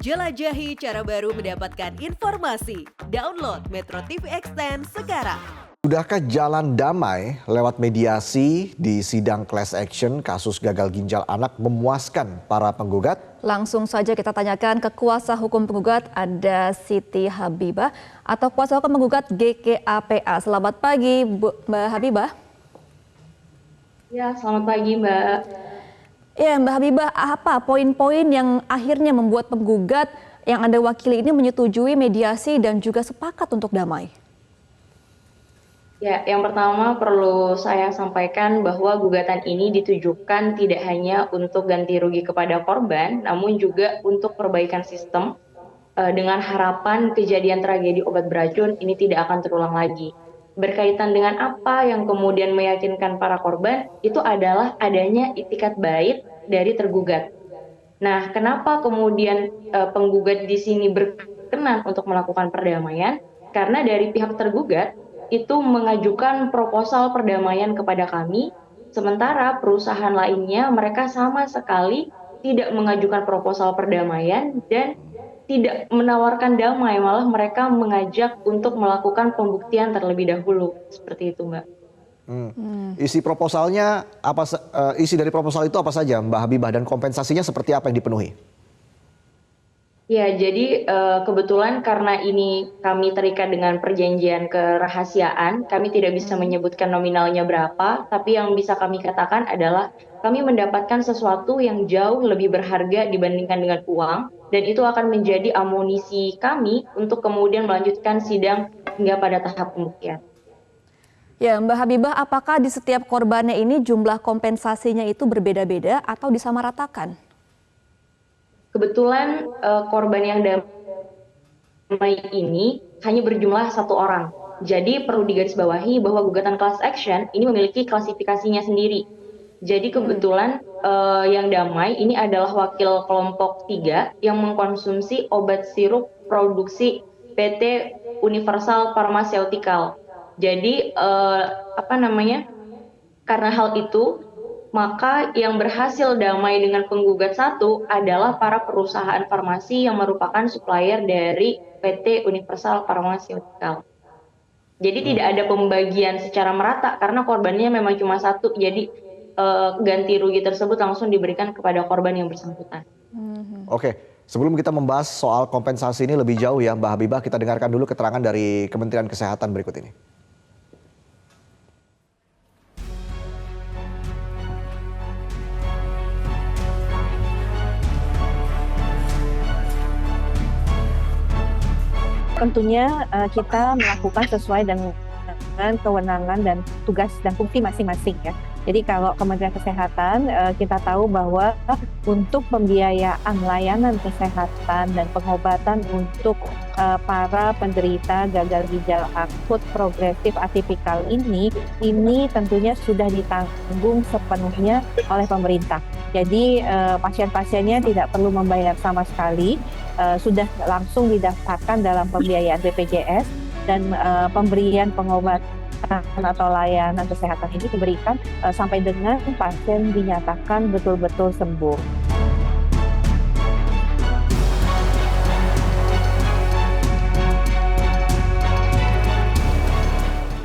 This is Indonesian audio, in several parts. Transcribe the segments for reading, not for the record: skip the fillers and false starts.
Jelajahi cara baru mendapatkan informasi. Download Metro TV Extend sekarang. Sudahkah jalan damai lewat mediasi di sidang class action kasus gagal ginjal anak memuaskan para penggugat? Langsung saja kita tanyakan ke kuasa hukum penggugat, ada Siti Habibah atau kuasa hukum penggugat GKAPA. Selamat pagi Mbak Habibah. Ya, selamat pagi Mbak. Ya Mbak Habibah, apa poin-poin yang akhirnya membuat penggugat yang Anda wakili ini menyetujui mediasi dan juga sepakat untuk damai? Ya, yang pertama perlu saya sampaikan bahwa gugatan ini ditujukan tidak hanya untuk ganti rugi kepada korban, namun juga untuk perbaikan sistem dengan harapan kejadian tragedi obat beracun ini tidak akan terulang lagi. Berkaitan dengan apa yang kemudian meyakinkan para korban, itu adalah adanya itikat baik dari tergugat. Nah, kenapa kemudian penggugat di sini berkenan untuk melakukan perdamaian? Karena dari pihak tergugat itu mengajukan proposal perdamaian kepada kami, sementara perusahaan lainnya mereka sama sekali tidak mengajukan proposal perdamaian dan tidak menawarkan damai, malah mereka mengajak untuk melakukan pembuktian terlebih dahulu. Seperti itu, Mbak. Isi proposalnya isi dari proposal itu apa saja, Mbak Habibah, dan kompensasinya seperti apa yang dipenuhi? Ya, jadi kebetulan karena ini kami terikat dengan perjanjian kerahasiaan, kami tidak bisa menyebutkan nominalnya berapa, tapi yang bisa kami katakan adalah kami mendapatkan sesuatu yang jauh lebih berharga dibandingkan dengan uang, dan itu akan menjadi amunisi kami untuk kemudian melanjutkan sidang hingga pada tahap pembuktian. Ya Mbak Habibah, apakah di setiap korbannya ini jumlah kompensasinya itu berbeda-beda atau disamaratakan? Kebetulan korban yang damai ini hanya berjumlah 1 orang. Jadi perlu digarisbawahi bahwa gugatan class action ini memiliki klasifikasinya sendiri. Jadi kebetulan yang damai ini adalah wakil kelompok 3 yang mengkonsumsi obat sirup produksi PT Universal Pharmaceutical. Jadi karena hal itu, maka yang berhasil damai dengan penggugat 1 adalah para perusahaan farmasi yang merupakan supplier dari PT Universal Pharmaceutical. Jadi tidak ada pembagian secara merata karena korbannya memang cuma 1, jadi ganti rugi tersebut langsung diberikan kepada korban yang bersangkutan. Oke, sebelum kita membahas soal kompensasi ini lebih jauh ya Mbak Habibah, kita dengarkan dulu keterangan dari Kementerian Kesehatan berikut ini. Tentunya kita melakukan sesuai dengan kewenangan dan tugas dan fungsi masing-masing ya. Jadi kalau Kementerian Kesehatan kita tahu bahwa untuk pembiayaan layanan kesehatan dan pengobatan untuk para penderita gagal ginjal akut progresif atipikal ini tentunya sudah ditanggung sepenuhnya oleh pemerintah. Jadi pasien-pasiennya tidak perlu membayar sama sekali, sudah langsung didaftarkan dalam pembiayaan BPJS dan pemberian pengobatan atau layanan kesehatan ini diberikan sampai dengan pasien dinyatakan betul-betul sembuh.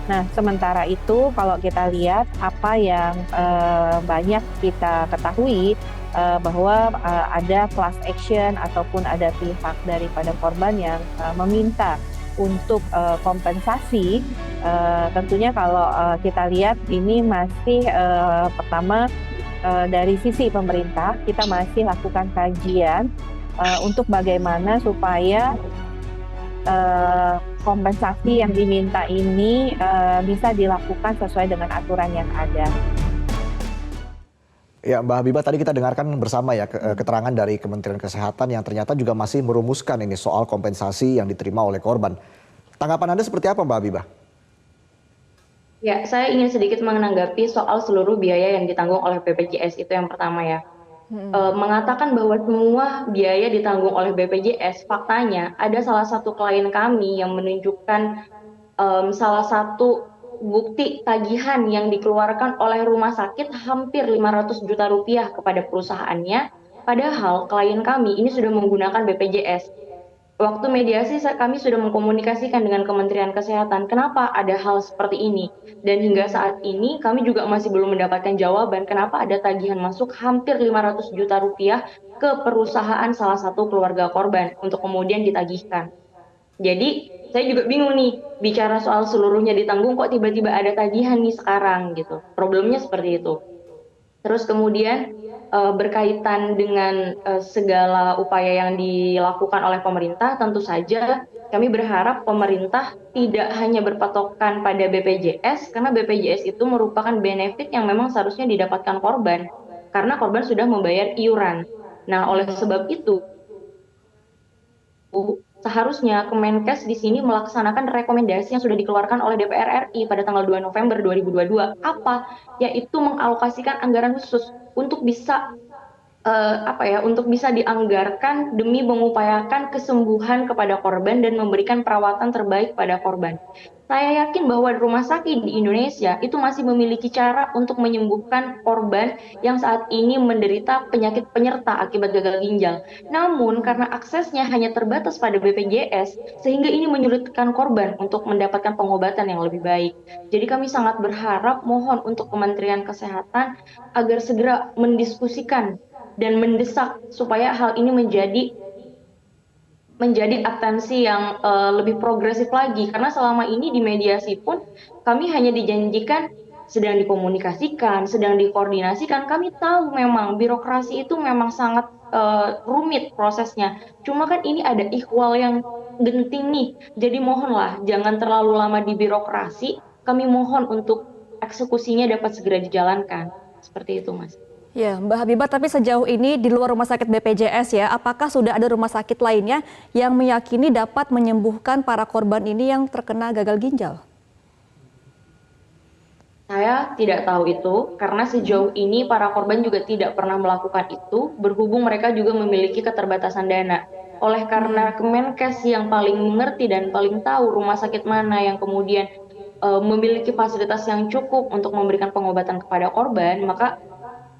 Nah, sementara itu kalau kita lihat apa yang banyak kita ketahui bahwa ada class action ataupun ada pihak daripada korban yang meminta untuk kompensasi, tentunya kalau kita lihat ini masih pertama dari sisi pemerintah kita masih lakukan kajian untuk bagaimana supaya kompensasi yang diminta ini bisa dilakukan sesuai dengan aturan yang ada. Ya Mbak Habibah, tadi kita dengarkan bersama ya keterangan dari Kementerian Kesehatan yang ternyata juga masih merumuskan ini soal kompensasi yang diterima oleh korban. Tanggapan Anda seperti apa Mbak Habibah? Ya, saya ingin sedikit menanggapi soal seluruh biaya yang ditanggung oleh BPJS, itu yang pertama ya. Mengatakan bahwa semua biaya ditanggung oleh BPJS, faktanya ada salah satu klien kami yang menunjukkan salah satu bukti tagihan yang dikeluarkan oleh rumah sakit hampir 500 juta rupiah kepada perusahaannya, Padahal klien kami ini sudah menggunakan BPJS. Waktu mediasi kami sudah mengkomunikasikan dengan Kementerian Kesehatan kenapa ada hal seperti ini. Dan hingga saat ini kami juga masih belum mendapatkan jawaban kenapa ada tagihan masuk hampir 500 juta rupiah ke perusahaan salah satu keluarga korban untuk kemudian ditagihkan. Jadi saya juga bingung nih, bicara soal seluruhnya ditanggung kok tiba-tiba ada tagihan nih sekarang gitu. Problemnya seperti itu. Terus kemudian berkaitan dengan segala upaya yang dilakukan oleh pemerintah, tentu saja kami berharap pemerintah tidak hanya berpatokan pada BPJS, karena BPJS itu merupakan benefit yang memang seharusnya didapatkan korban, karena korban sudah membayar iuran. Nah, oleh sebab itu, seharusnya Kemenkes di sini melaksanakan rekomendasi yang sudah dikeluarkan oleh DPR RI pada tanggal 2 November 2022. Apa? Yaitu mengalokasikan anggaran khusus untuk bisa untuk bisa dianggarkan demi mengupayakan kesembuhan kepada korban dan memberikan perawatan terbaik pada korban. Saya yakin bahwa rumah sakit di Indonesia itu masih memiliki cara untuk menyembuhkan korban yang saat ini menderita penyakit penyerta akibat gagal ginjal. Namun karena aksesnya hanya terbatas pada BPJS, sehingga ini menyulitkan korban untuk mendapatkan pengobatan yang lebih baik. Jadi kami sangat berharap mohon untuk Kementerian Kesehatan agar segera mendiskusikan dan mendesak supaya hal ini menjadi atensi yang lebih progresif lagi, karena selama ini di mediasi pun kami hanya dijanjikan sedang dikomunikasikan, sedang dikoordinasikan. Kami tahu memang birokrasi itu memang sangat rumit prosesnya, cuma kan ini ada ikhwal yang genting nih, jadi mohonlah jangan terlalu lama di birokrasi. Kami mohon untuk eksekusinya dapat segera dijalankan, seperti itu Mas. Ya, Mbak Habibah, tapi sejauh ini di luar rumah sakit BPJS ya, apakah sudah ada rumah sakit lainnya yang meyakini dapat menyembuhkan para korban ini yang terkena gagal ginjal? Saya tidak tahu itu, karena sejauh ini para korban juga tidak pernah melakukan itu, berhubung mereka juga memiliki keterbatasan dana. Oleh karena Kemenkes yang paling mengerti dan paling tahu rumah sakit mana yang kemudian memiliki fasilitas yang cukup untuk memberikan pengobatan kepada korban, maka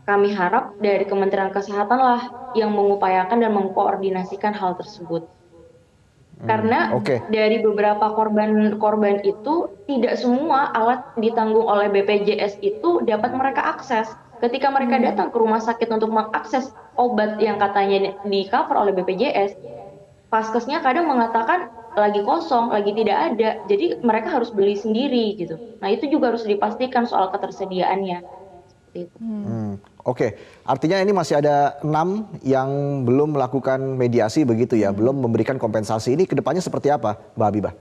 kami harap dari Kementerian Kesehatan lah yang mengupayakan dan mengkoordinasikan hal tersebut. Karena dari beberapa korban itu tidak semua alat ditanggung oleh BPJS itu dapat mereka akses. Ketika mereka datang ke rumah sakit untuk mengakses obat yang katanya di cover oleh BPJS, Paskesnya kadang mengatakan lagi kosong, lagi tidak ada. Jadi mereka harus beli sendiri gitu. Nah, itu juga harus dipastikan soal ketersediaannya. Seperti itu. Oke, artinya ini masih ada 6 yang belum melakukan mediasi begitu ya, belum memberikan kompensasi. Ini kedepannya seperti apa, Mbak Habibah?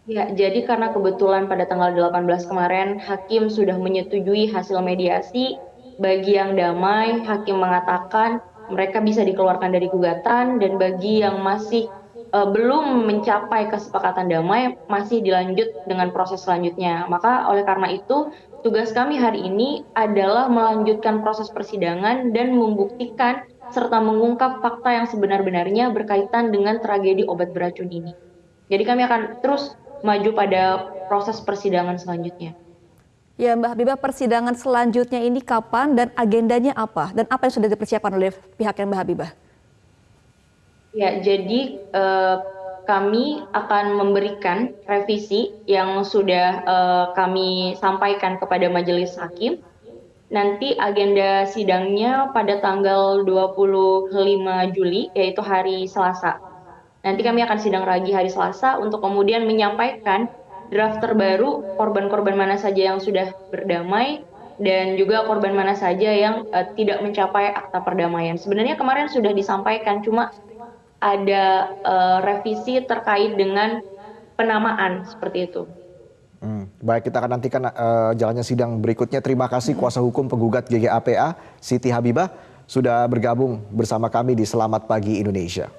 Ya, jadi karena kebetulan pada tanggal 18 kemarin Hakim sudah menyetujui hasil mediasi. Bagi yang damai, Hakim mengatakan mereka bisa dikeluarkan dari gugatan, dan bagi yang masih belum mencapai kesepakatan damai masih dilanjut dengan proses selanjutnya. Maka oleh karena itu tugas kami hari ini adalah melanjutkan proses persidangan dan membuktikan serta mengungkap fakta yang sebenar-benarnya berkaitan dengan tragedi obat beracun ini. Jadi kami akan terus maju pada proses persidangan selanjutnya. Ya, Mbak Habibah, persidangan selanjutnya ini kapan dan agendanya apa? Dan apa yang sudah dipersiapkan oleh pihaknya Mbak Habibah? Ya, jadi kami akan memberikan revisi yang sudah kami sampaikan kepada Majelis Hakim. Nanti agenda sidangnya pada tanggal 25 Juli, yaitu hari Selasa. Nanti kami akan sidang lagi hari Selasa untuk kemudian menyampaikan draft terbaru korban-korban mana saja yang sudah berdamai dan juga korban mana saja yang tidak mencapai akta perdamaian. Sebenarnya kemarin sudah disampaikan, cuma ada revisi terkait dengan penamaan seperti itu. Baik, kita akan nantikan jalannya sidang berikutnya. Terima kasih kuasa hukum penggugat GGAPA Siti Habibah sudah bergabung bersama kami di Selamat Pagi Indonesia.